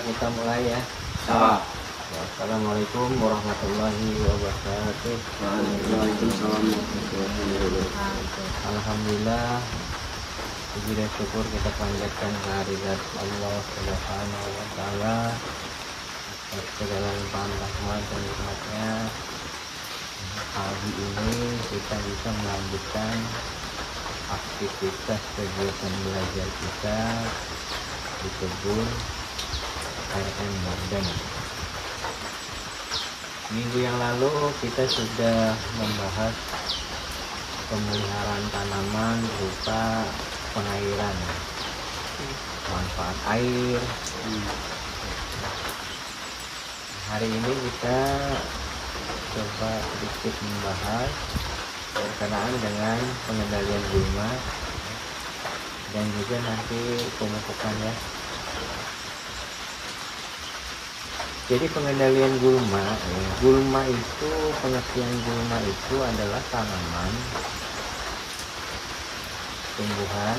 Kita mulai ya. Assalamualaikum warahmatullahi wabarakatuh. Waalaikumsalam warahmatullahi wabarakatuh. Alhamdulillah, puji dan syukur kita panjatkan kehadirat Allah Subhanahu wa taala atas segala limpahan rahmat dan nikmatnya. Pagi ini kita bisa melanjutkan aktivitas kegiatan belajar kita di kebun RN Garden. Minggu yang lalu kita sudah membahas pemeliharaan tanaman berupa pengairan, manfaat air. Hari ini kita coba sedikit membahas berkenaan dengan pengendalian gulma dan juga nanti pemupukan ya. Jadi pengendalian gulma, pengertian gulma itu adalah tanaman, tumbuhan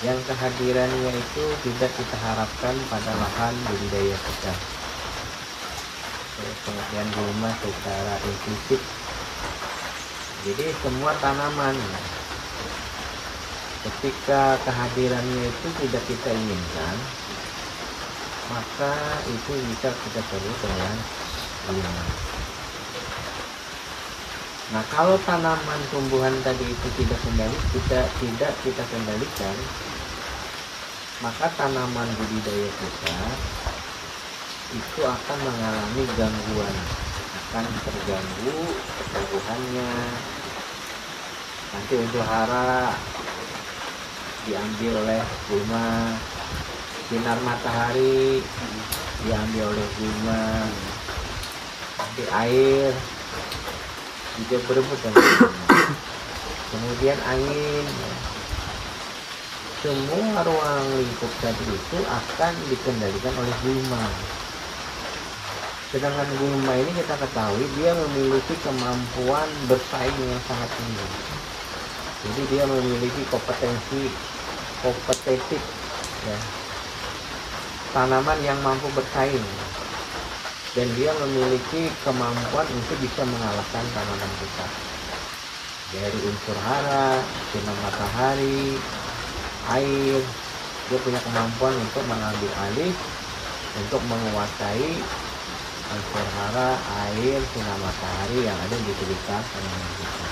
yang kehadirannya itu tidak kita harapkan pada lahan budidaya kita. Pengertian gulma secara implisit. Jadi semua tanaman ketika kehadirannya itu tidak kita inginkan, maka itu bisa kita sebut dengan gulma. Nah, kalau tanaman tumbuhan tadi itu tidak kita kendalikan, maka tanaman budidaya kita itu akan mengalami gangguan, akan terganggu pertumbuhannya. Nanti untuk hara diambil oleh gulma, sinar matahari diambil oleh gulma, nanti air juga berebut dengan gulma. Kemudian angin, semua ruang lingkup tadi itu akan dikendalikan oleh gulma. Sedangkan gulma ini kita ketahui dia memiliki kemampuan bersaing yang sangat tinggi. Jadi dia memiliki kompetitif ya, tanaman yang mampu bersaing, dan dia memiliki kemampuan untuk bisa mengalahkan tanaman kita dari unsur hara, sinar matahari, air. Dia punya kemampuan untuk mengambil alih, untuk menguasai unsur hara, air, sinar matahari yang ada di sekitar tanaman kita.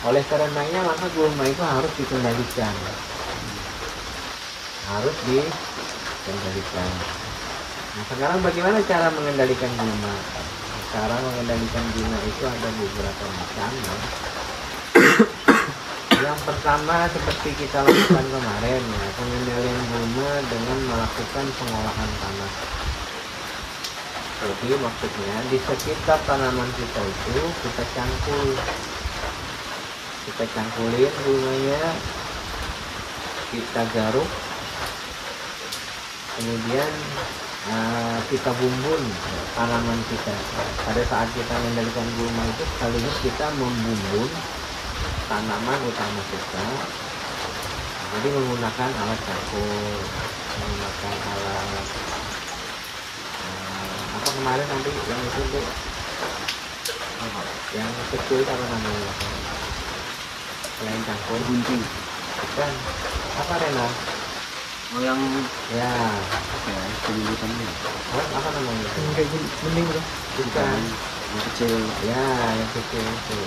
Oleh karenanya maka gulma itu harus dikendalikan, Nah, sekarang bagaimana cara mengendalikan gulma? Cara mengendalikan gulma itu ada beberapa macam ya. Yang pertama seperti kita lakukan kemarin ya, pengendalian gulma dengan melakukan pengolahan tanah. Jadi maksudnya di sekitar tanaman kita itu kita cangkulin gulmanya, kita garuk, kemudian kita bumbun tanaman kita. Pada saat kita mengendalikan gulma itu sekaligus kita membumbun tanaman utama kita. Jadi menggunakan alat cangkul, menggunakan alat apa kemarin nanti yang itu tuh, yang kecil itu apa namanya? Selain cangkul, Gunting. bukan apa Rena? Oh yang Ya, penyebutannya. apa namanya? Kayak bening loh. Bukan. Yang kecil. Ya, yang kecil itu.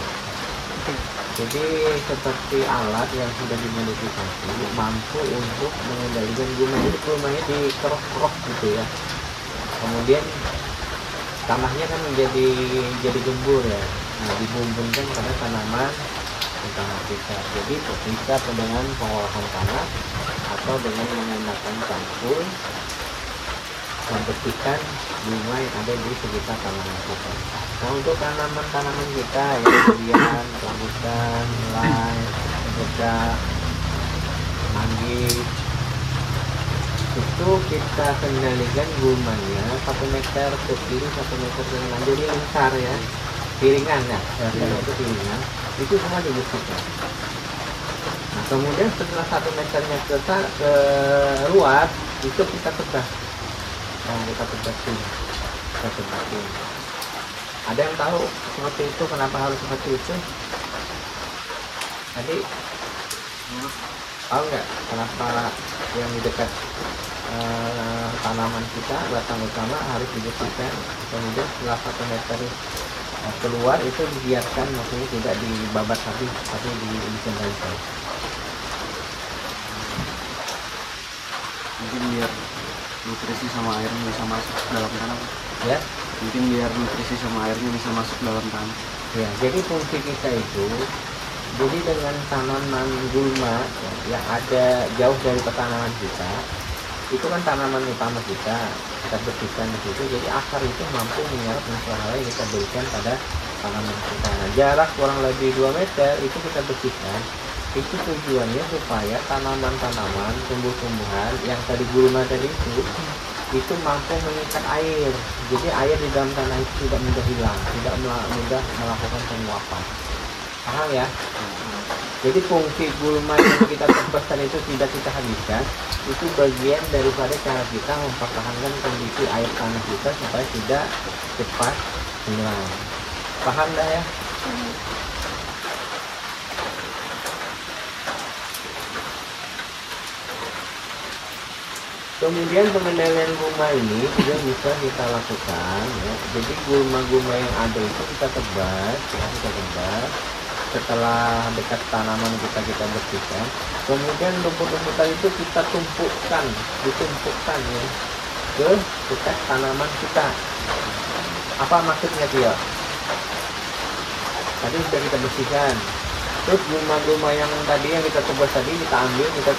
Jadi seperti alat yang sudah dimodifikasi mampu untuk mengendalikan gulma. Jadi gulmanya dikerok-kerok gitu ya. Kemudian tanahnya kan jadi gembur ya. Nah, dibumbunkan pada tanaman utama kita. Jadi bisa dengan pengolahan tanah atau dengan menggunakan cangkul membersihkan bunga yang ada di sekitar tanaman kita. Nah, untuk tanaman-tanaman kita yang durian, rambutan, mulai, menggoda, manggis, itu kita kendalikan gulmanya 1 meter ke kiri, 1 meter ke kanan, jadi lingkar ya, piringan ya, itu piringan, itu semua dibersihkan. Nah, kemudian setelah 1 meternya ke luar, itu kita tebas. Nah, kita tebasin. Ada yang tahu seperti itu, kenapa harus seperti itu? Tadi tahu nggak kenapa yang di dekat tanaman kita, batang utama harus dibersihkan, kemudian setelah 1 meter keluar itu dibiarkan, maksudnya tidak dibabat habis tapi dikendalikan. Mungkin biar nutrisi sama airnya bisa masuk ke dalam tanah Ya, mungkin biar nutrisi sama airnya bisa masuk ke dalam tanah. ya, jadi fungsi kita itu, jadi dengan tanaman gulma yang ada jauh dari pertanaman kita, itu kan tanaman utama kita bersihkan di situ, jadi akar itu mampu menyerap unsur hara yang kita berikan pada tanaman kita. Nah, jarak kurang lebih 2 meter itu kita bersihkan. Itu tujuannya supaya tanaman-tanaman, tumbuh-tumbuhan yang tadi gulma tadi itu mampu mengikat air. Jadi air di dalam tanah itu tidak mudah hilang, tidak mudah melakukan penguapan. Paham ya? Jadi fungsi gulma yang kita tebaskan itu tidak kita habiskan, itu bagian daripada cara kita mempertahankan kondisi air tanah kita supaya tidak cepat hilang. Paham dah ya? Kemudian pengendalian gulma ini juga bisa kita lakukan ya. Jadi gulma-gulma yang ada itu kita tebas, setelah dekat tanaman kita bersihkan. Kemudian rumput-rumputan itu kita ditumpukkan ya ke dekat tanaman kita. Apa maksudnya dia? Tadi sudah kita bersihkan. Terus gulma-gulma yang tadi yang kita tebas tadi kita ambil, kita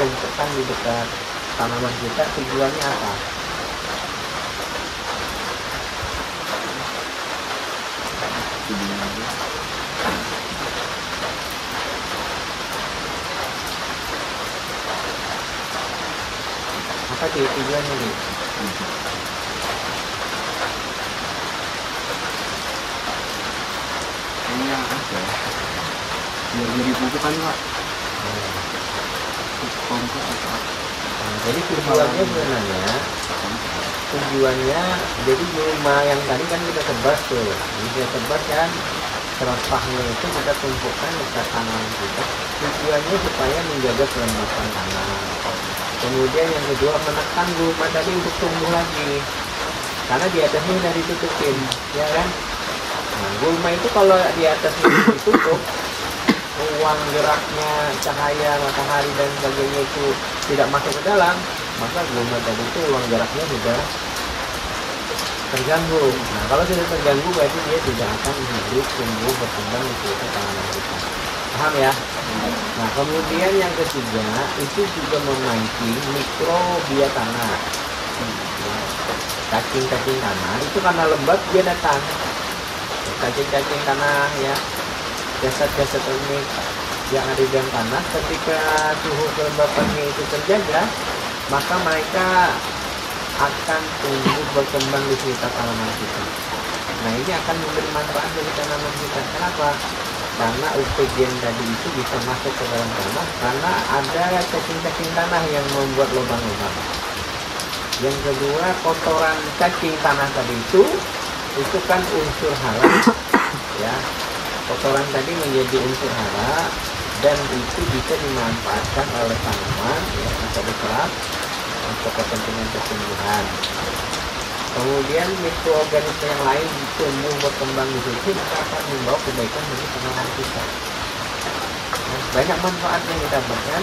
tumpukkan di dekat tanaman kita. Tujuannya apa? Apa sih tujuannya nih? Ini yang ada biar jadi pupuk kan Pak. Kompos atau apa? Nah, jadi tujuannya sebenarnya jadi gulma yang tadi kan kita tebas tuh, kita tebas kan, serapahnya itu kita tumpukkan dekat tanaman kita. Tujuannya supaya menjaga kelembapan tanah. Kemudian yang kedua, menekan gulma tadi untuk tumbuh lagi, karena di atasnya sudah ditutupin, ya kan? Nah, gulma itu kalau di atasnya ditutup, ruang geraknya, cahaya matahari dan sebagainya itu tidak masuk ke dalam, maka gulma tadi itu ruang geraknya sudah terganggu. Nah, kalau sudah terganggu berarti dia tidak akan hidup, tumbuh, berkembang di sekitar tanaman kita. Paham ya? Nah, kemudian yang ketiga itu juga memancing mikrobia tanah. Cacing-cacing tanah itu karena lembab dia datang. Cacing-cacing tanah ya, jasad-jasad unik yang ada di dalam tanah, ketika suhu kelembapannya itu terjaga, maka mereka akan tumbuh berkembang di sekitar tanaman kita. Nah, ini akan memberi manfaat bagi tanaman kita. Kenapa? Karena oksigen tadi itu bisa masuk ke dalam tanah karena ada cacing-cacing tanah yang membuat lubang-lubang. Yang kedua, kotoran cacing tanah tadi itu kan unsur hara ya. Kotoran tadi menjadi unsur hara dan itu bisa dimanfaatkan oleh tanaman ya, bisa diserap untuk kepentingan pertumbuhan. Kemudian mikroorganisme yang lain tumbuh berkembang di situ, maka akan membawa kebaikan bagi tanaman kita. Nah, banyak manfaat yang didapatkan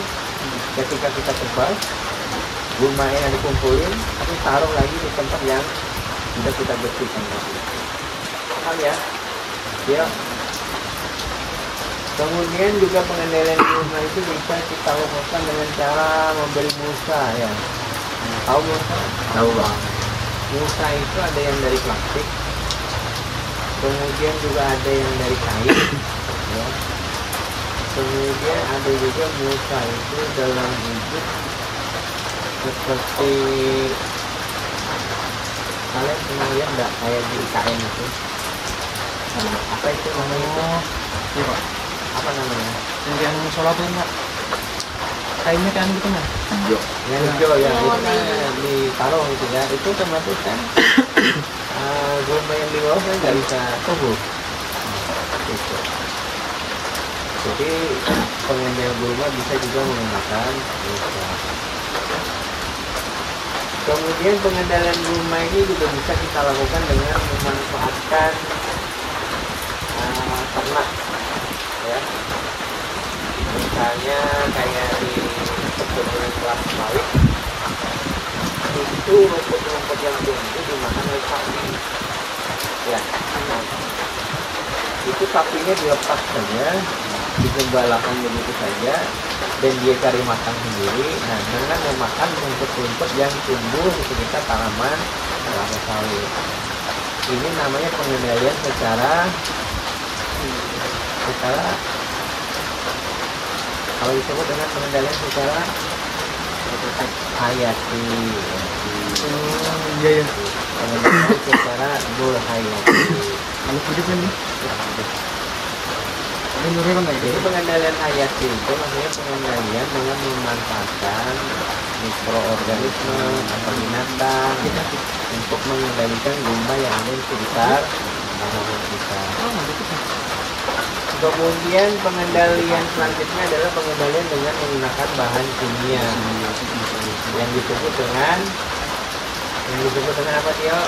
ketika kita tebas. Gulma yang dikumpulin, tapi taruh lagi di tempat yang sudah kita bersihkan tadi. Paham ya? Ya. Kemudian juga pengendalian gulma itu bisa kita lakukan dengan cara memberi mulsa ya. Tahu mulsa? Tahu bang. Mulsa itu ada yang dari plastik, kemudian juga ada yang dari kain, ya. Kemudian ada juga mulsa itu dalam wujud seperti kalian pernah lihat nggak kayak di IKN itu? Apa itu namanya itu? Iya pak. Apa namanya? Yang sholat tuh enggak. Kainnya kan gitu nggak? Hijau. Yang hijau ya, itu kan ditaruh gitu ya. Itu termasuk kan gulma yang di bawah kan nggak bisa tumbuh. Gitu. Jadi pengendalian gulma bisa juga menggunakan mulsa. Kemudian pengendalian gulma ini juga bisa kita lakukan dengan memanfaatkan ternak, ya. Misalnya kayak di perkebunan kelapa sawit, itu rumput-rumput yang tumbuh dimakan oleh sapi, ya. Itu sapinya dilepas saja, digembalakan begitu saja, dan dia cari makan sendiri. Nah, dengan memakan rumput-rumput yang tumbuh di sekitar tanaman kelapa sawit, ini namanya pengendalian secara kalau disebut dengan pengendalian secara hayati. Iya ya. Pengendalian secara hayati. Kalau hidup kan nih. Jadi pengendalian hayati itu maksudnya pengendalian dengan memanfaatkan mikroorganisme atau binatang untuk mengendalikan gulma yang ada di sekitar tanaman kita. Kemudian pengendalian selanjutnya adalah pengendalian dengan menggunakan bahan kimia yang disebut dengan apa Tio?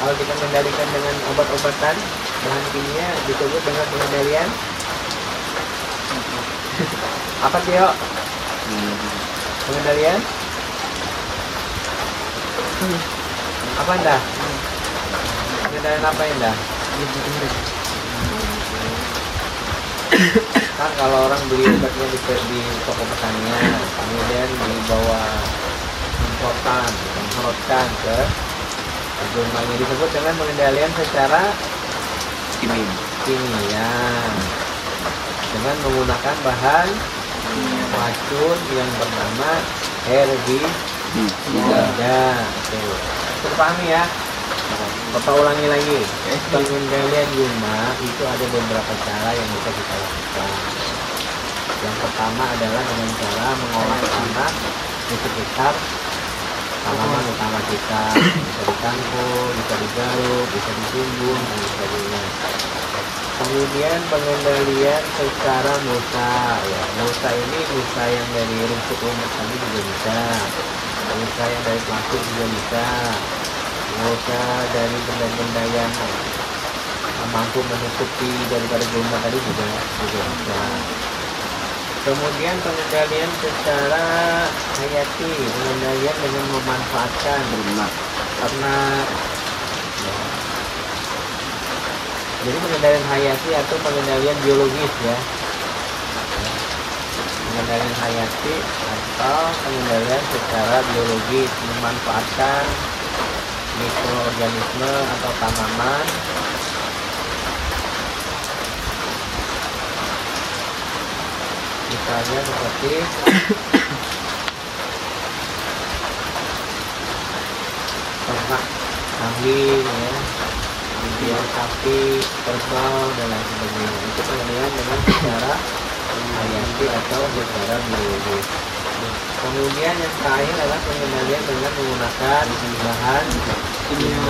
Kalau kita mengendalikan dengan obat-obatan, bahan kimia disebut dengan pengendalian apa Tio? Pengendalian apa dah? Pengendalian apa dah? Kan kalau orang beli obatnya di toko petanian, kemudian dibawa semprotkan ke gulmanya, disebut dengan pengendalian secara kimia dengan menggunakan bahan racun yang bernama herbisida. Terpahami ya? Bapak ulangi lagi. Pengendalian gulma itu ada beberapa cara yang bisa kita lakukan. Yang pertama adalah dengan cara mengolah tanah di sekitar tanaman utama kita. Bisa dikangkul, bisa digaruk, bisa ditimbun, dan sebagainya. Kemudian pengendalian secara mulsa, ya. Mulsa ini mulsa yang dari rumput-rumput tadi juga bisa. Mulsa yang dari plastik juga bisa. Mulsa dari benda-benda yang mampu menutupi daripada gulma tadi juga bisa. Kemudian pengendalian secara hayati, pengendalian dengan memanfaatkan ternak. Jadi pengendalian hayati atau pengendalian biologis ya. Pengendalian hayati atau pengendalian secara biologis, memanfaatkan mikroorganisme atau tanaman misalnya seperti ternak kambing ya, kemudian sapi, kerbau dan lain sebagainya. Itu pengendalian dengan secara hayati atau secara biologis. Kemudian yang terakhir adalah pengendalian dengan menggunakan bahan kimia,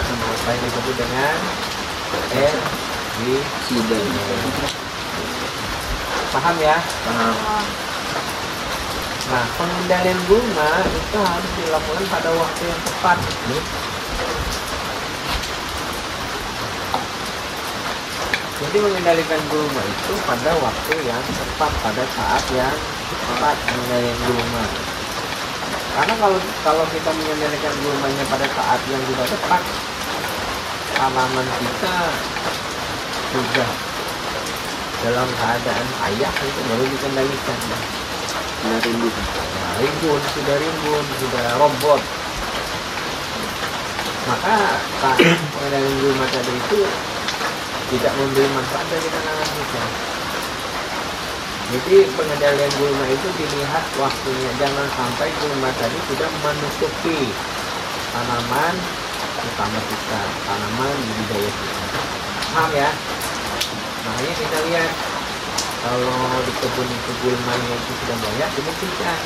apa yang disebut dengan herbisida. Paham ya? Paham. Nah, pengendalian gulma itu harus dilakukan pada waktu yang tepat. Jadi mengendalikan gulma itu pada waktu yang tepat, pada saat yang tepat mengendalikan gulma. Karena kalau kita mengendalikan gulmanya pada saat yang tidak tepat, tanaman kita sudah dalam keadaan payah itu baru dikendalikan. Sudah rimbun. Nah, rimbun, sudah robot. Maka pengendalian gulma tadi itu tidak memberi manfaat bagi tanaman kita. Jadi pengendalian gulma itu dilihat waktunya, jangan sampai gulma tadi sudah menutupi tanaman utama kita, tanaman budidaya kita. Paham ya? Makanya kita lihat kalau di kebun itu gulmanya itu sudah banyak, dibuktikan.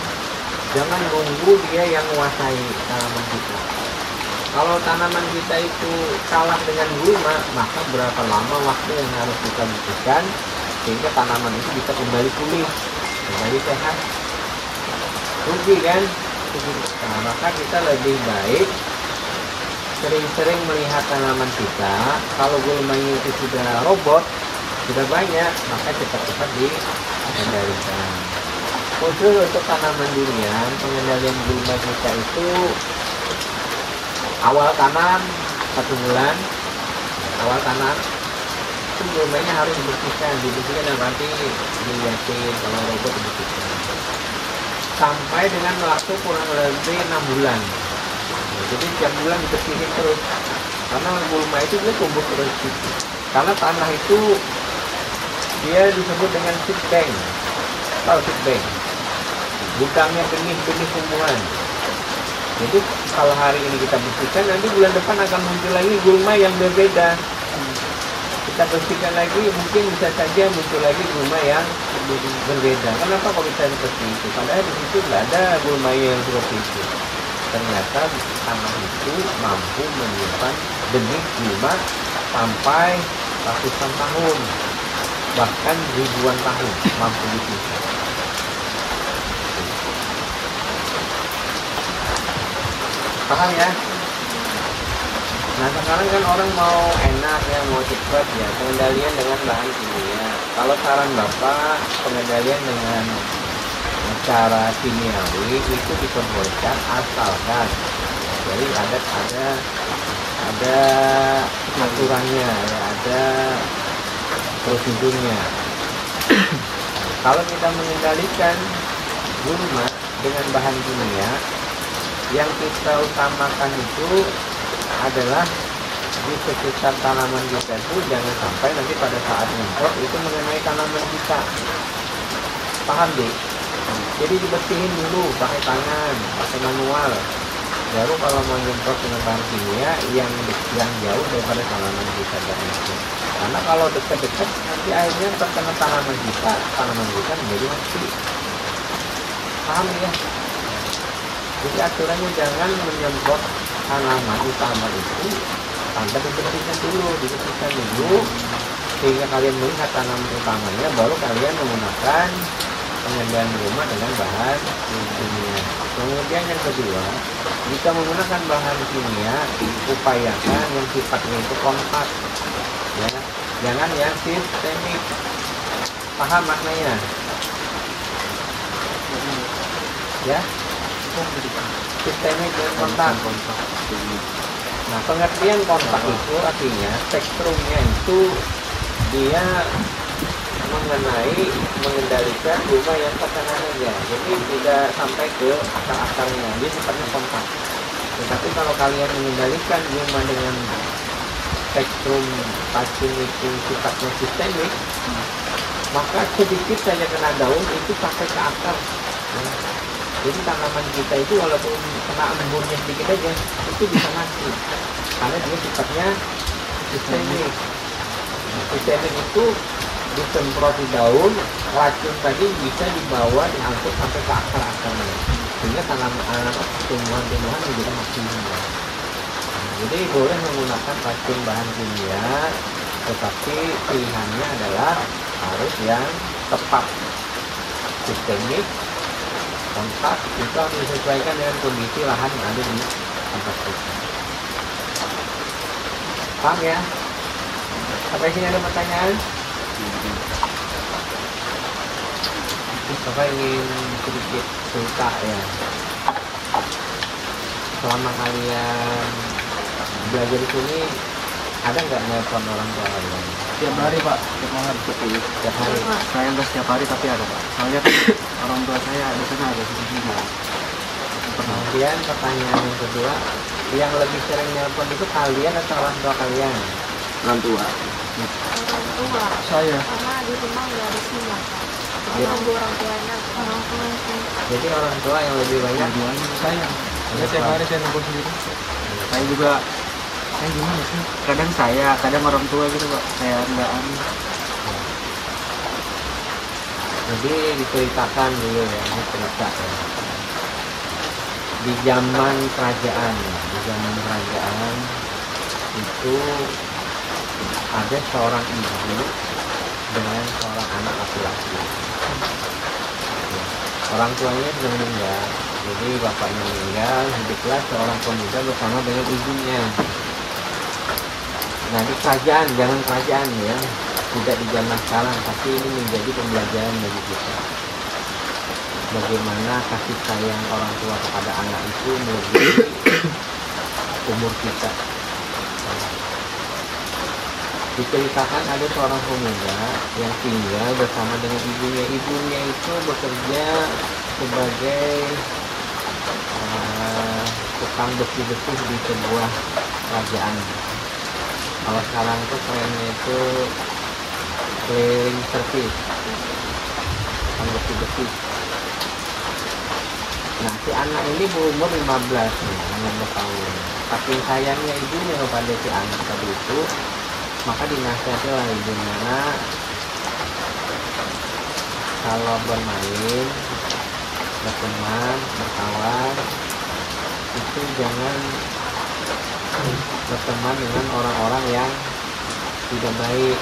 Jangan nunggu dia yang menguasai tanaman kita. Kalau tanaman kita itu kalah dengan gulma, maka berapa lama waktu yang harus kita butuhkan sehingga tanaman itu bisa kembali pulih, kembali sehat. Rugi kan? Nah, maka kita lebih baik sering-sering melihat tanaman kita. Kalau gulmanya itu sudah robot, sudah banyak, maka cepat-cepat dikendalikan. Khusus untuk tanaman durian, pengendalian gulma kita itu awal tanam 1 bulan, awal tanam itu gulmanya harus dibersihkan dan nanti dilihatin kalau robot dibersihkan sampai dengan waktu kurang lebih 6 bulan. Nah, jadi tiap bulan dibersihin terus karena gulma itu dia tumbuh terus gitu. Karena tanah itu dia disebut dengan seed bank. Tahu seed bank? Gudangnya benih-benih tumbuhan. Jadi kalau hari ini kita bersihkan, nanti bulan depan akan muncul lagi gulma yang berbeda. Kita bersihkan lagi, mungkin bisa saja muncul lagi gulma yang berbeda. Kenapa kok bisa seperti itu? Padahal di situ nggak ada gulma yang seperti itu. Ternyata tanah itu mampu menyimpan benih gulma sampai ratusan tahun, bahkan ribuan tahun mampu disimpan. Paham ya? Nah sekarang kan orang mau enak ya, mau cepat ya, pengendalian dengan bahan kimia. Kalau saran Bapak, pengendalian dengan cara kimiawi itu diperbolehkan asalkan jadi ada aturannya ya, ada prosedurnya. Kalau kita mengendalikan gulma dengan bahan kimia, yang kita utamakan itu adalah di sekitar tanaman kita itu jangan sampai nanti pada saat nyemprot itu mengenai tanaman kita. Paham deh? Jadi dibersihin dulu pakai tangan, pakai manual. Baru kalau mau nyemprot dengan bahan kimia yang jauh daripada tanaman kita dari itu. Karena kalau dekat-dekat nanti airnya terkena tanaman kita menjadi mati. Paham ya? Jadi aturannya jangan menyemprot tanaman utama itu tanpa dibersihkan dulu sehingga kalian melihat tanaman utamanya, baru kalian menggunakan pengendalian gulma dengan bahan kimia. Kemudian yang kedua, jika menggunakan bahan kimia, upayakan yang sifatnya itu kontak, ya, jangan yang sistemik. Paham maknanya? Ya. Sistemik dan kontak. Nah, pengertian kontak itu artinya spektrumnya itu dia mengendalikan gulma yang terkena saja, jadi tidak sampai ke akar-akarnya, dia sifatnya kontak. Tetapi kalau kalian mengendalikan gulma dengan spektrum racun itu sifatnya sistemik, maka sedikit saja kena daun itu sampai ke akar. Jadi tanaman kita itu walaupun kena embunnya sedikit aja, itu bisa mati. Karena dia sifatnya sistemik. Sistemik itu disemprot di daun, racun tadi bisa dibawa, diangkut sampai ke akar-akarnya. Sehingga tumbuhan-tumbuhan menjadi mati. Jadi boleh menggunakan racun bahan kimia, tetapi pilihannya adalah harus yang tepat. Sistemik, kontak itu harus disesuaikan dengan kondisi lahan yang ada di tempat kita. Paham ya? Sampai sini ada pertanyaan? Bapak ingin sedikit cerita ya. Selama kalian belajar di sini, ada nggak nelpon orang tua kalian? Tiap hari Pak, tiap malam seperti itu. Tiap hari? Saya enggak setiap hari tapi ada Pak. Soalnya kan orang tua saya di sana ada CCTV. Kemudian pertanyaan yang kedua, yang lebih sering nelpon itu kalian atau orang tua kalian? Orang tua. Orang tua. Saya. Karena di rumah nggak ada sinyal. Ya. Nunggu orang tuanya. Orang tua sih. Jadi orang tua yang lebih banyak. Dua-duanya saya. Saya tiap hari saya nelpon sendiri. Saya juga, saya gimana sih? Kadang saya, kadang orang tua gitu Pak. Saya enggak Jadi diceritakan dulu ya, ini cerita ya. Di zaman kerajaan itu ada seorang ibu dengan seorang anak laki-laki. Orang tuanya sudah meninggal, jadi bapaknya meninggal, hiduplah seorang pemuda bersama dengan ibunya. Nah di kerajaan, jangan kerajaan ya, tidak di zaman sekarang, tapi ini menjadi pembelajaran bagi kita. Bagaimana kasih sayang orang tua kepada anak itu melebihi umur kita. Diceritakan ada seorang pemuda yang tinggal bersama dengan ibunya. Ibunya itu bekerja sebagai tukang bersih-bersih di sebuah kerajaan. Kalau sekarang tuh kerennya itu cleaning service, tukang bersih-bersih. Nah si anak ini berumur 15 tahun. Saking sayangnya ibunya kepada si anak tadi itu, maka dinasihati oleh ibunya, nak, kalau bermain, berteman, berkawan, itu jangan berteman dengan orang-orang yang tidak baik.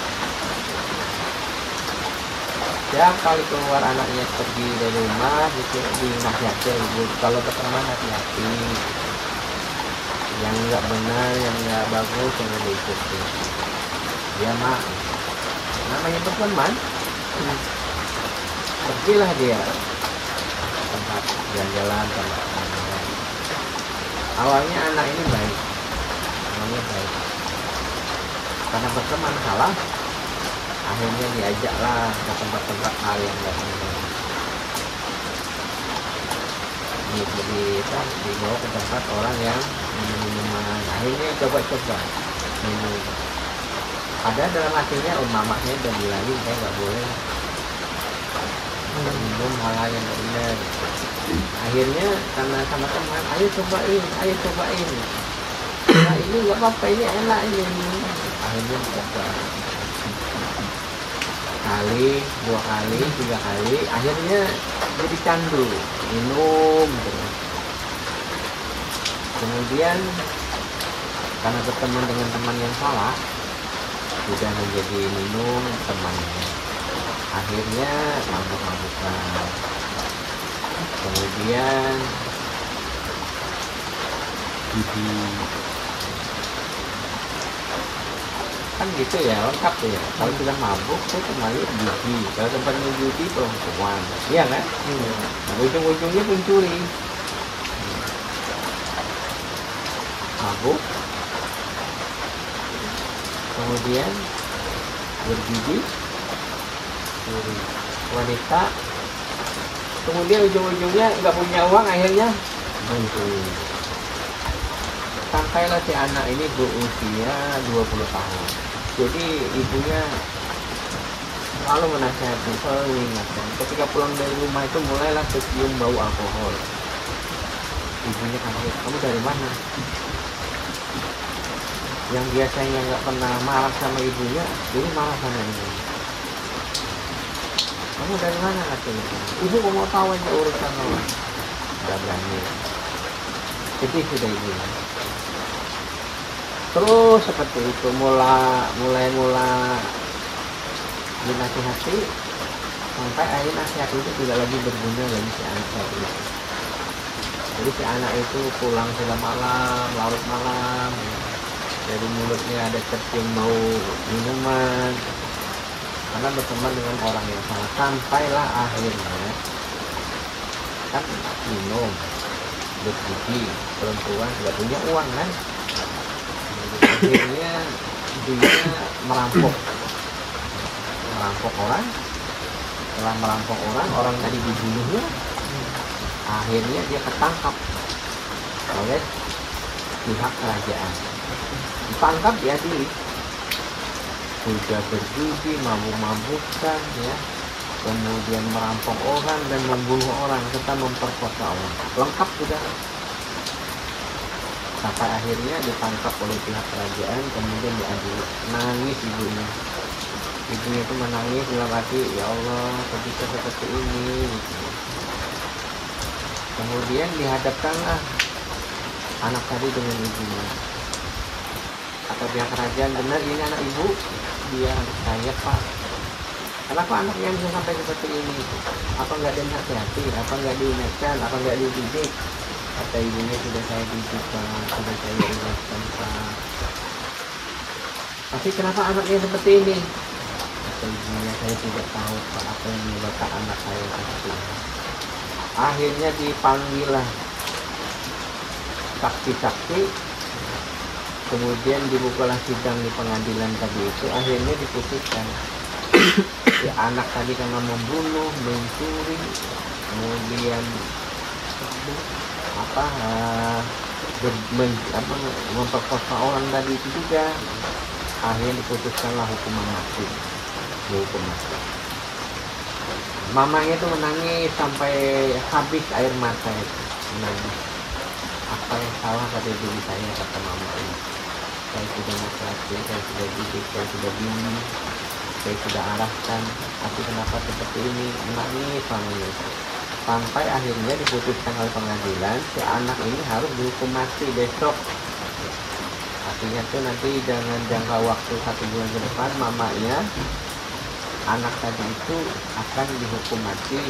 Setiap kali keluar anaknya pergi dari rumah, dinasihati ibu, kalau berteman hati-hati, yang nggak benar, yang nggak bagus jangan diikuti. Dia mak, namanya berteman, pergilah dia tempat jalan-jalan, tempat main. Awalnya anak ini baik, karena berteman salah, akhirnya diajaklah ke tempat-tempat hal yang nggak benar. Dibawa ke tempat orang yang minum minuman, akhirnya coba-coba minum. Ada dalam hatinya, mamanya udah bilangin saya nggak boleh minum hal yang nggak benar. Akhirnya karena sama teman, ayo cobain. Nah ini nggak apa-apa, ini enak ini. Akhirnya coba kali, 2 kali, 3 kali, akhirnya jadi candu minum terus. Kemudian karena berteman dengan teman yang salah, sudah menjadi minum temannya, akhirnya mabuk-mabukan. Kemudian judi, kan gitu ya, lengkap ya. Kalau sudah mabuk tuh kembali judi, kalau tempatnya judi perempuan, iya kan? Nah, ujung-ujungnya pencuri. Mabuk, kemudian berjudi, curi wanita, kemudian ujung-ujungnya nggak punya uang, akhirnya mencuri. Sampailah si anak ini berusia 20 tahun. Jadi ibunya selalu menasihati, selalu mengingatkan. Ketika pulang dari rumah itu mulailah kecium bau alkohol. Ibunya kaget, kamu dari mana? Yang biasanya nggak pernah marah sama ibunya, jadi marah sama ibunya. Kamu dari mana katanya? Ibu mau tahu aja urusan lo. Udah berani. Jadi sudah ibunya. Terus seperti itu mulai dinasihati sampai akhirnya nasihat itu tidak lagi berguna bagi si anak itu. Jadi si anak itu pulang sudah malam, larut malam, dari mulutnya ada tercium bau minuman karena berteman dengan orang yang salah, sampailah akhirnya kan minum bergigi, perempuan tidak punya uang kan, akhirnya dia merampok orang. Setelah merampok orang tadi dibunuhnya, akhirnya dia ketangkap oleh pihak kerajaan, ditangkap, diadili. Sudah berjudi, mabuk-mabukan ya, kemudian merampok orang dan membunuh orang serta memperkosa orang, lengkap sudah. Sampai akhirnya ditangkap oleh pihak kerajaan, kemudian diadili. Nangis ibunya itu menangis dalam hati, ya Allah kok bisa seperti ini gitu. Kemudian dihadapkanlah anak tadi dengan ibunya. Atau pihak kerajaan, benar ini anak ibu? Dia anak saya pak. Kenapa anaknya bisa sampai seperti ini? Apa nggak dinasihati? Apa nggak diingatkan? Apa nggak dididik? Kata ibunya, sudah saya didik pak, sudah saya ingatkan pak. Tapi kenapa anaknya seperti ini? Kata ibunya, saya tidak tahu pak apa yang menyebabkan anak saya seperti ini. Akhirnya dipanggillah saksi-saksi, kemudian dibukalah sidang di pengadilan tadi itu. Akhirnya diputuskan si anak tadi karena membunuh, mencuri, kemudian memperkosa orang tadi itu juga, akhirnya diputuskanlah hukuman mati. Mamanya itu menangis sampai habis air mata itu, menangis. Apa yang salah pada diri saya, kata mama ini. Saya sudah nasihati, saya sudah didik, saya sudah bimbing, saya sudah arahkan, tapi kenapa seperti ini? Menangis mamanya. Sampai akhirnya diputuskan oleh pengadilan, si anak ini harus dihukum mati besok. Artinya tuh nanti dengan jangka waktu 1 bulan ke depan, mamanya, anak tadi itu akan dihukum mati,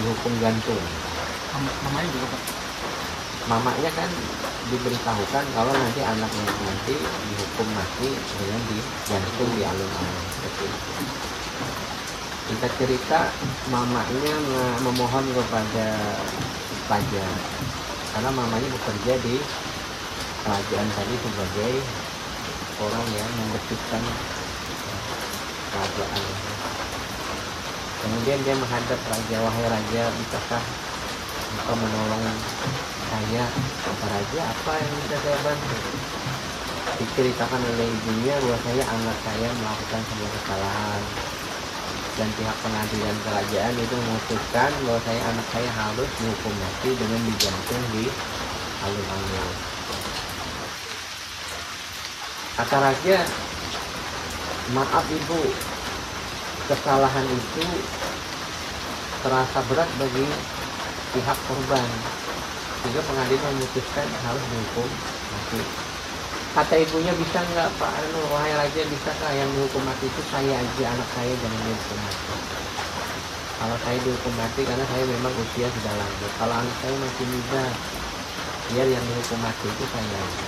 dihukum gantung. Mamanya juga pak? Mamanya kan diberitahukan kalau nanti anaknya nanti dihukum mati dengan digantung di alun-alun seperti itu. Kita cerita mamanya memohon kepada raja, karena mamanya bekerja di kerajaan tadi sebagai orang yang membersihkan kerajaan. Kemudian dia menghadap raja, wahai raja, bisakah engkau menolong saya? Kata raja, apa yang bisa saya bantu? Diceritakan oleh ibunya bahwa anak saya melakukan sebuah kesalahan, dan pihak pengadilan kerajaan itu memutuskan bahwa anak saya harus dihukum mati dengan digantung di alun-alun. Kata raja, maaf ibu, kesalahan itu terasa berat bagi pihak korban, sehingga pengadilan memutuskan harus dihukum mati. Kata ibunya, bisa nggak Pak wahai raja, bisakah yang dihukum mati itu saya aja, anak saya jangan dihukum mati. Kalau saya dihukum mati karena saya memang usia sudah lanjut, kalau anak saya masih muda, biar yang dihukum mati itu saya aja.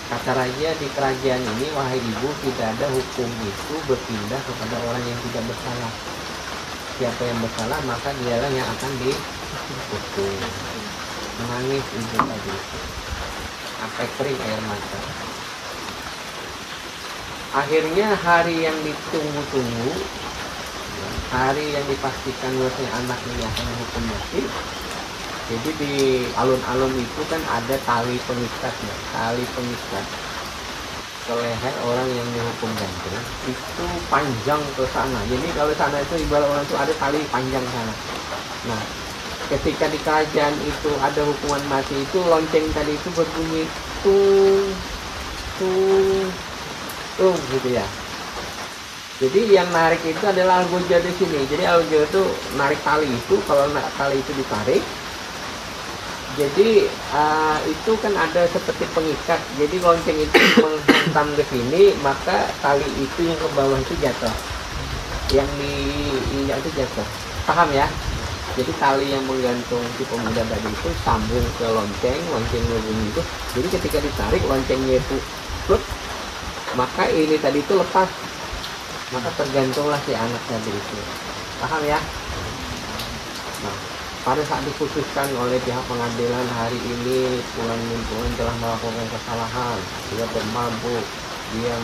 Kata raja, di kerajaan ini wahai ibu, tidak ada hukum itu berpindah kepada orang yang tidak bersalah. Siapa yang bersalah maka dialah yang akan dihukum. Menangis ibu tadi sampai kering air mata. Akhirnya hari yang ditunggu-tunggu, hari yang dipastikan bahwa anak ini akan dihukum mati. Jadi di alun-alun itu kan ada tali pengikat ya, tali pengikat ke leher orang yang dihukum gantung itu panjang ke sana. Jadi kalau sana itu ibarat orang itu ada tali panjang sana. Nah, ketika di kerajaan itu ada hukuman mati itu, lonceng tadi itu berbunyi tung tung tung gitu ya. Jadi yang narik itu adalah algojo di sini. Jadi algojo itu narik tali itu, kalau tali itu ditarik, jadi itu kan ada seperti pengikat. Jadi lonceng itu menghantam ke sini, maka tali itu yang ke bawah itu jatuh, yang diinjak itu jatuh. Paham ya? Jadi tali yang menggantung si pemuda tadi itu sambung ke lonceng berbunyi itu. Jadi ketika ditarik, loncengnya itu plek, maka ini tadi itu lepas, maka tergantunglah si anak tadi itu. Paham ya? Nah, pada saat diputuskan oleh pihak pengadilan hari ini Fulan telah melakukan kesalahan, dia bermabuk, dia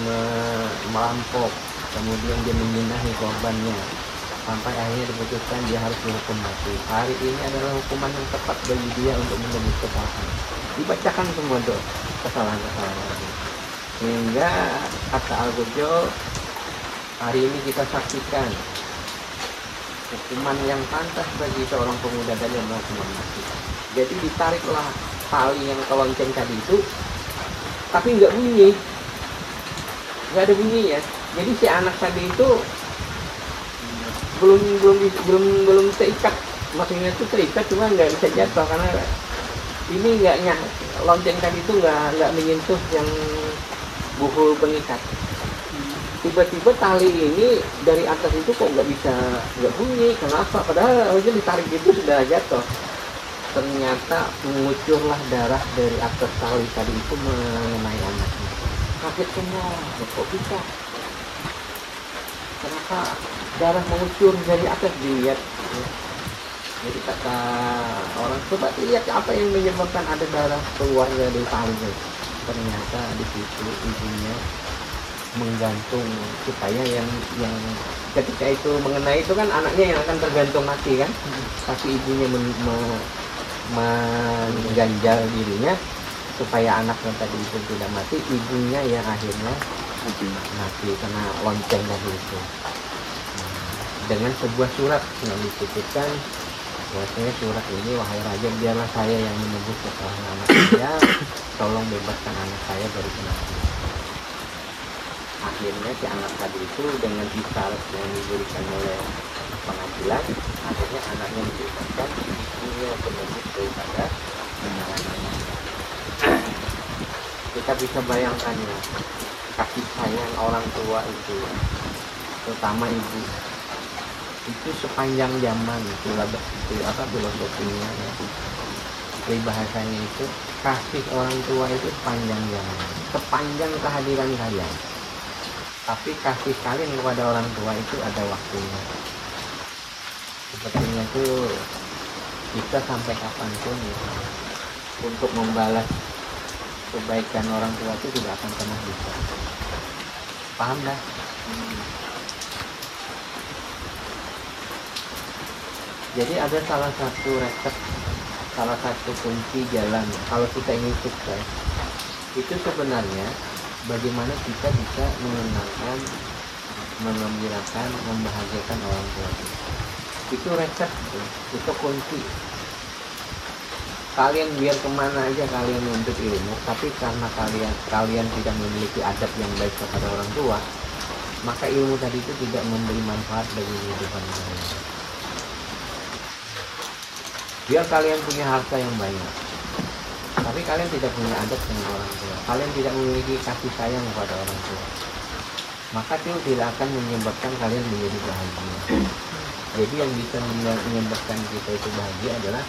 merampok, kemudian dia menyinahi korbannya, sampai akhirnya diputuskan dia harus dihukum mati. Hari ini adalah hukuman yang tepat bagi dia untuk menebus kesalahan. Dibacakan semua tuh kesalahan-kesalahan. Sehingga kata Al-Ghazali, hari ini kita saksikan hukuman yang pantas bagi seorang pemuda tadi adalah hukuman mati. Jadi ditariklah tali yang ke lonceng tadi itu, tapi nggak bunyi, nggak ada bunyinya. Jadi si anak tadi itu belum terikat, maksudnya itu terikat cuma nggak bisa jatuh karena ini lonceng tadi itu nggak menyentuh yang buhul pengikat. Tiba-tiba tali ini dari atas itu kok nggak bunyi, kenapa? Padahal harusnya ditarik itu sudah jatuh. Ternyata mengucurlah darah dari atas tali tadi itu mengenai anaknya. Kaget semua, kok bisa? Kenapa darah mengucur dari atas? Dilihat. Jadi kata orang, coba lihat apa yang menyebabkan ada darah keluar dari tali. Ternyata di situ ibunya menggantung supaya yang ketika itu mengenai itu kan anaknya yang akan tergantung mati kan, tapi ibunya mengganjal dirinya supaya anaknya tadi itu tidak mati, ibunya yang akhirnya mati karena lonceng tadi itu. Dengan sebuah surat yang dititipkan, bahwasanya surat ini, wahai raja, biarlah saya yang menebus kesalahan anak saya, tolong bebaskan anak saya dari kematian. Akhirnya si anak tadi itu dengan isyarat yang diberikan oleh pengadilan, akhirnya anaknya dibebaskan, ibunya penebus daripada anaknya. Kita bisa bayangkan ya, kasih sayang orang tua itu, terutama ibu, itu sepanjang zaman filosofinya ya, bahasanya itu kasih orang tua itu sepanjang zaman, sepanjang kehadiran kalian. Tapi kasih kalian kepada orang tua itu ada waktunya. Sepertinya itu kita sampai kapanpun ya, untuk membalas kebaikan orang tua itu tidak akan pernah bisa. Paham dah? Jadi ada salah satu resep, salah satu kunci jalan kalau kita ingin sukses itu sebenarnya bagaimana kita bisa menyenangkan, mengembirakan, membahagiakan orang tua kita. Itu resep, itu kunci. Kalian biar kemana aja kalian menuntut ilmu, tapi karena kalian tidak memiliki adab yang baik kepada orang tua, maka ilmu tadi itu tidak memberi manfaat bagi kehidupan kalian. Biar kalian punya harta yang banyak, tapi kalian tidak punya adab dengan orang tua, kalian tidak memiliki kasih sayang kepada orang tua, maka itu tidak akan menyebabkan kalian menjadi bahagia. Jadi yang bisa menyebabkan kita itu bahagia adalah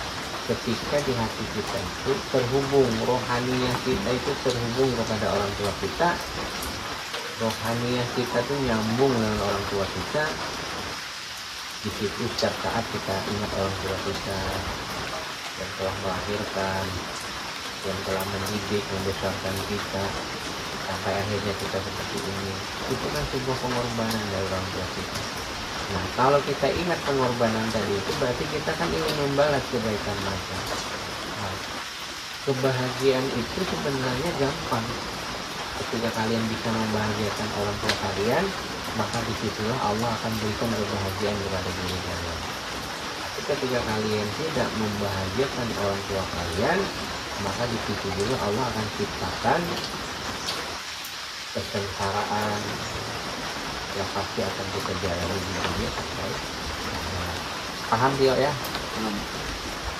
ketika di hati kita itu terhubung, rohaniah kita itu terhubung kepada orang tua kita, rohaniah kita itu nyambung dengan orang tua kita. Di situ setiap saat kita ingat orang tua kita yang telah melahirkan, yang telah mendidik, membesarkan kita sampai akhirnya kita seperti ini. Itu kan sebuah pengorbanan dari orang tua kita. Nah, kalau kita ingat pengorbanan tadi itu berarti kita kan ingin membalas kebaikan mereka. Nah, kebahagiaan itu sebenarnya gampang. Ketika kalian bisa membahagiakan orang tua kalian, maka disitulah Allah akan berikan kebahagiaan kepada diri kalian. Tapi ketika kalian tidak membahagiakan orang tua kalian, maka di situ juga Allah akan ciptakan kesengsaraan yang pasti akan kita jalani di dunia sampai. Paham Tio ya?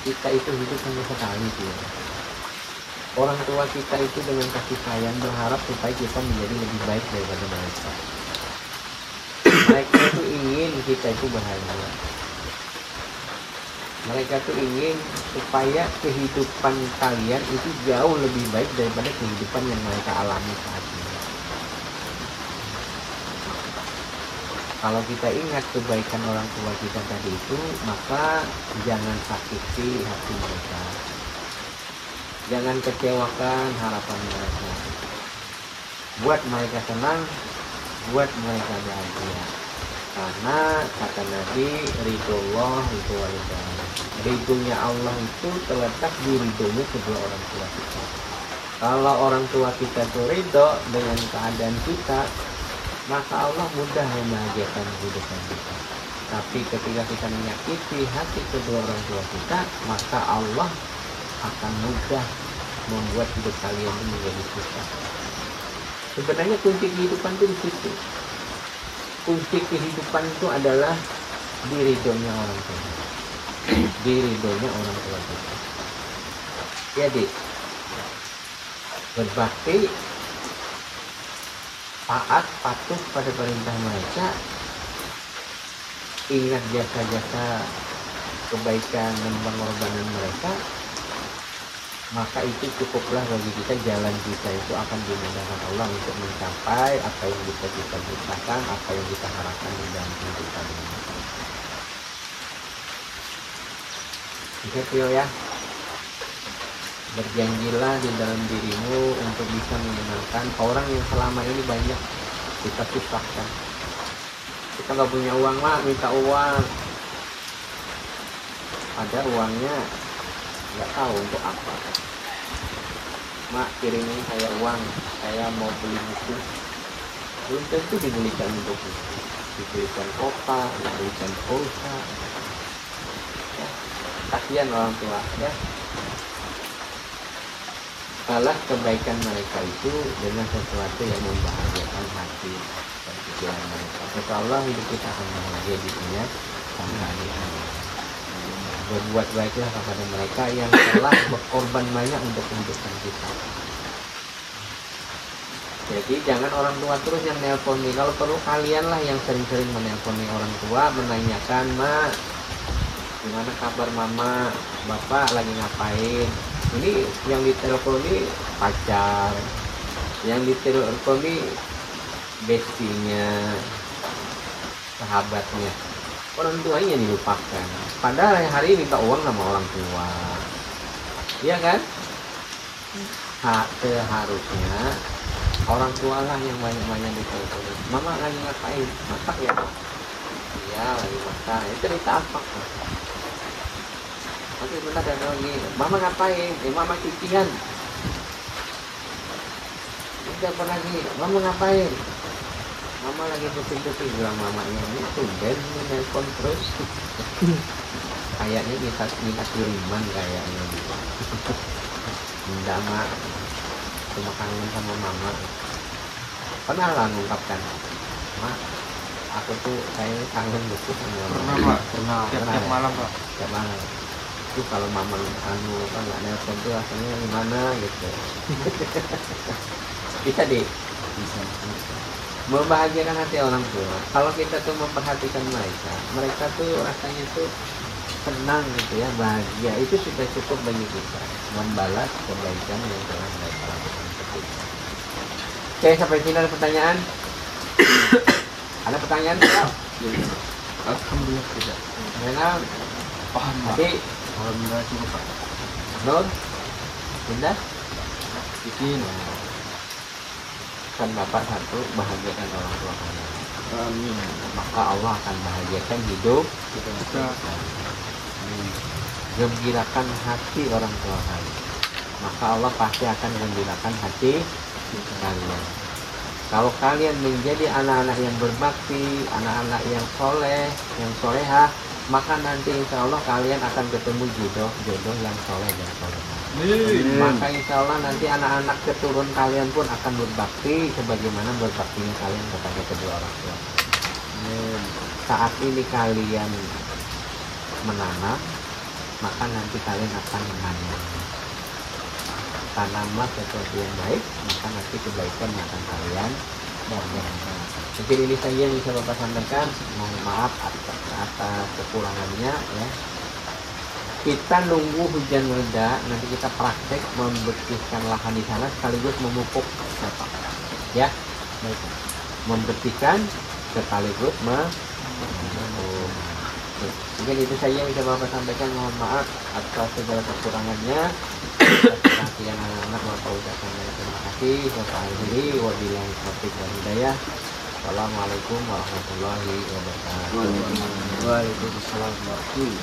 Kita itu hidup hanya sekali Tio. Orang tua kita itu dengan kasih sayang berharap supaya kita menjadi lebih baik daripada mereka. Mereka itu ingin kita itu bahagia. Mereka itu ingin supaya kehidupan kalian itu jauh lebih baik daripada kehidupan yang mereka alami saat ini. Kalau kita ingat kebaikan orang tua kita tadi itu, maka jangan sakiti hati mereka. Jangan kecewakan harapan mereka. Buat mereka senang, buat mereka bahagia. Karena kata Nabi, ridullah itu walidah. Ridhonya Allah itu terletak di ridhonya kedua orang tua kita. Kalau orang tua kita itu ridho dengan keadaan kita, maka Allah mudah membahagiakan kehidupan kita. Tapi ketika kita menyakiti hati kedua orang tua kita, maka Allah akan mudah membuat hidup kalian ini menjadi susah. Sebenarnya kunci kehidupan itu di situ. Kunci kehidupan itu adalah di ridhonya orang tua. Di ridhonya orang tua kita. Jadi berbakti, taat, patuh pada perintah mereka, ingat jasa-jasa kebaikan dan pengorbanan mereka, maka itu cukuplah bagi kita. Jalan kita itu akan dimudahkan Allah untuk mencapai apa yang kita cita-citakan, apa yang kita harapkan di dalam kehidupan ini. Oke, Tio ya, berjanjilah di dalam dirimu untuk bisa menyenangkan orang yang selama ini banyak kita susahkan. Kita nggak punya uang, mak, minta uang. Ada uangnya, nggak tahu untuk apa. Mak, kirimin saya uang, saya mau beli buku. Belum tentu dibelikan untuk buku, dibelikan kota, dibelikan pulsa. Ya, kasihan orang tua ya. Balas kebaikan mereka itu dengan sesuatu yang membahagiakan hati dan pikiran mereka. Insya Allah hidup kita akan bahagia di dunia sampai hari ini. Berbuat baiklah kepada mereka yang telah berkorban banyak untuk kehidupan kita. Jadi jangan orang tua terus yang nelponi. Kalau perlu kalianlah yang sering-sering menelponi orang tua, menanyakan, mak, gimana kabar mama, bapak lagi ngapain. Ini yang diteleponi pacar, yang diteleponi bestinya, sahabatnya. Orang tuanya dilupakan. Padahal hari ini minta uang sama orang tua, iya kan? Seharusnya orang tua lah yang banyak-banyak diteleponi. Mama lagi ngapain? Masak ya? Iya, lagi masak. Itu cerita apa? Oke, bentar dan lagi. Mama ngapain? Mama cucian. Udah pernah lagi. Mama ngapain? Mama lagi bersih-bersih. Bilang mamanya ini tumben menelpon terus. Kayaknya minta kiriman kayaknya. Enggak, mak. Cuma kangen sama mama. Pernah lah ngungkapkan, mak, aku tuh kayaknya kangen betul sama mama. Pernah, Pak. Tiap malam, Pak. Tiap malam. Itu kalau mama kan nggak nelpon tuh rasanya gimana gitu. Bisa deh, bisa membahagiakan hati orang tua. Kalau kita tuh memperhatikan mereka tuh rasanya tuh senang gitu ya, bahagia. Itu sudah cukup bagi kita membalas kebaikan yang telah mereka lakukan ke kita. Oke, sampai sini ada pertanyaan? Ada pertanyaan tidak? Alhamdulillah tidak. Mengenal Paham, Pak. Adik Alhamdulillah cukup, Pak. Nur Indah Bikin. kan bapak satu, bahagiakan orang tua kalian, Amin. maka Allah akan bahagiakan hidup Kita. gembirakan hati orang tua kalian, maka Allah pasti akan gembirakan hati kalian. Kalau kalian menjadi anak-anak yang berbakti, anak-anak yang soleh, yang solehah, maka nanti insya Allah kalian akan ketemu jodoh yang soleh dan solehah. Maka insya Allah nanti anak-anak keturun kalian pun akan berbakti sebagaimana berbaktinya kalian kepada kedua orang tua. Saat ini kalian menanam, maka nanti kalian akan memanen. Tanamlah sesuatu yang baik, maka nanti kebaikan akan kalian dapat. Mungkin ini saja yang bisa Bapak sampaikan. Mohon maaf atas kekurangannya ya. Kita nunggu hujan reda, nanti kita praktek membersihkan lahan di sana sekaligus memupuk. Ya, baik. Membersihkan sekaligus mungkin itu saja yang bisa Bapak sampaikan. Mohon maaf atas segala kekurangannya. Perhatian anak-anak Bapak ucapkan terima kasih. Bapak akhiri wabillahi taufiq wal hidayah. Assalamualaikum warahmatullahi wabarakatuh. Waalaikumsalam warahmatullahi wabarakatuh.